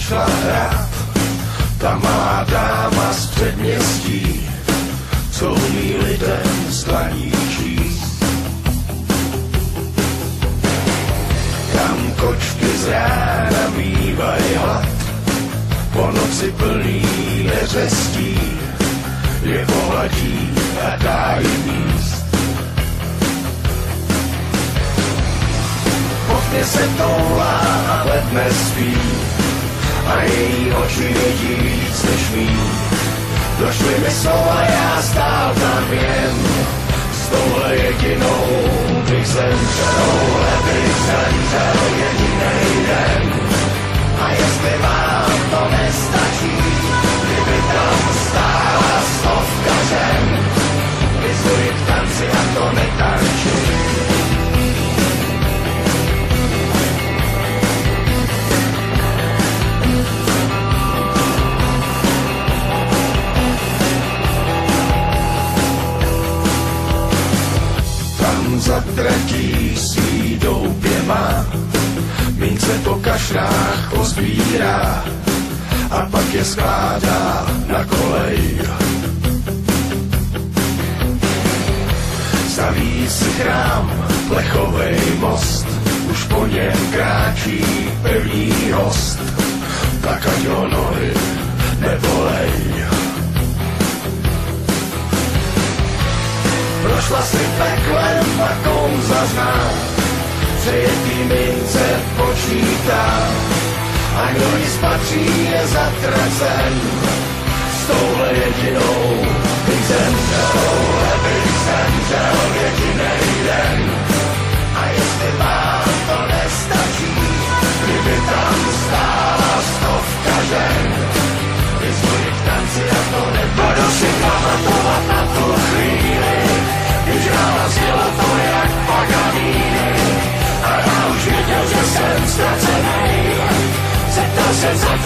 šla hrát. Ta malá dáma z předměstí, co umí lidem z dlaní číst. Tam kočky z rána mývají hlad, po noci plný neřestí, je pohladí a dá jim jíst. Pod mě se toulá a led nespí, a její oči vidí víc než mý. Došly mi slova, já stál tam jen, s touhle jedinou bych zemřel. Touhle bych zemřel jedinej den. A jestli vám to nestačí, kdyby tam stála stovka žen, vyzvuji k tanci a to netančí. Za tratí svý doupě má, mince po kašrách pozbírá a pak je skládá na kolej. Staví si chrám, plechovej most, už po něm kráčí pevný host, tak ať ho nohy nebolej. Prošla si peklem a kouzla zná, přejetý mince počítá, a kdo ji spatří je zatracen. S touhle jedinou bych zemřel jedinej den. A jestli vám to nestačí, kdyby tam stála stovka žen, vyzvuji k tanci a to nebudu si pamatovat na tu chvíli, když rána zněla to jak Paganini. A já už věděl, že jsem ztracenej, zeptal jsem za